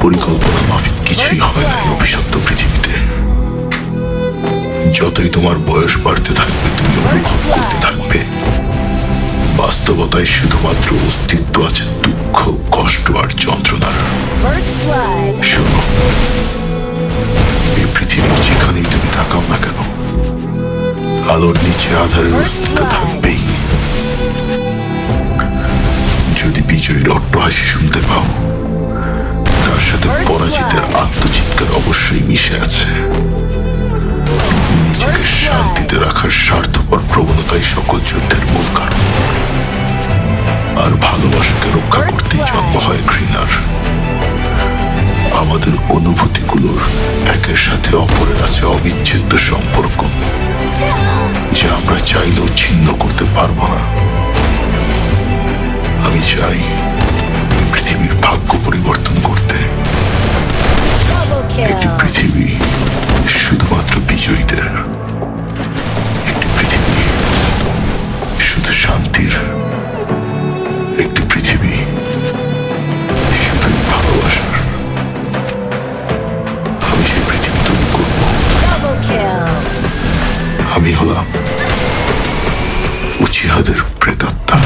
পরিকল্পনা মাফিক কিছুই হয় না এই অভিশপ্ত পৃথিবীতে। যতই তোমার বয়স বাড়তে থাকবে, তুমি অনুভব করতে থাকবে বাস্তবতায় শুধুমাত্র অস্তিত্ব আছে দুঃখ, কষ্ট আর যন্ত্রণার। শোনো, এই পৃথিবীর যেখানেই তুমি তাকাও না কেন, আলোর নিচে আধারের অস্তিত্ব থাকবেই। যদি বিজয়ীর অট্টহাসি শুনতে পাও, তার সাথে পরাজিতের আত্মচিৎকার অবশ্যই মিশে আছে। নিজেকে শান্তিতে রাখার স্বার্থপর প্রবণতাই সকল যুদ্ধের মূল কারণ। আর ভালোবাসাকে রক্ষা করতেই জন্ম হয় ঘৃণার। আমাদের অনুভূতিগুলোর একের সাথে অপরের আছে অবিচ্ছেদ্য সম্পর্ক, যা আমরা চাইলেও ছিন্ন করতে পারবো না। আমি চাই এই পৃথিবীর ভাগ্য পরিবর্তন করতে, একটি পৃথিবী শুধুমাত্র বিজয়ীদের, একটি পৃথিবী শুধু শান্তির, একটি পৃথিবী শুধুই ভালোবাসার। আমি সেই পৃথিবী তৈরি করব। আমি হলাম উচিহাদের প্রেতাত্মা।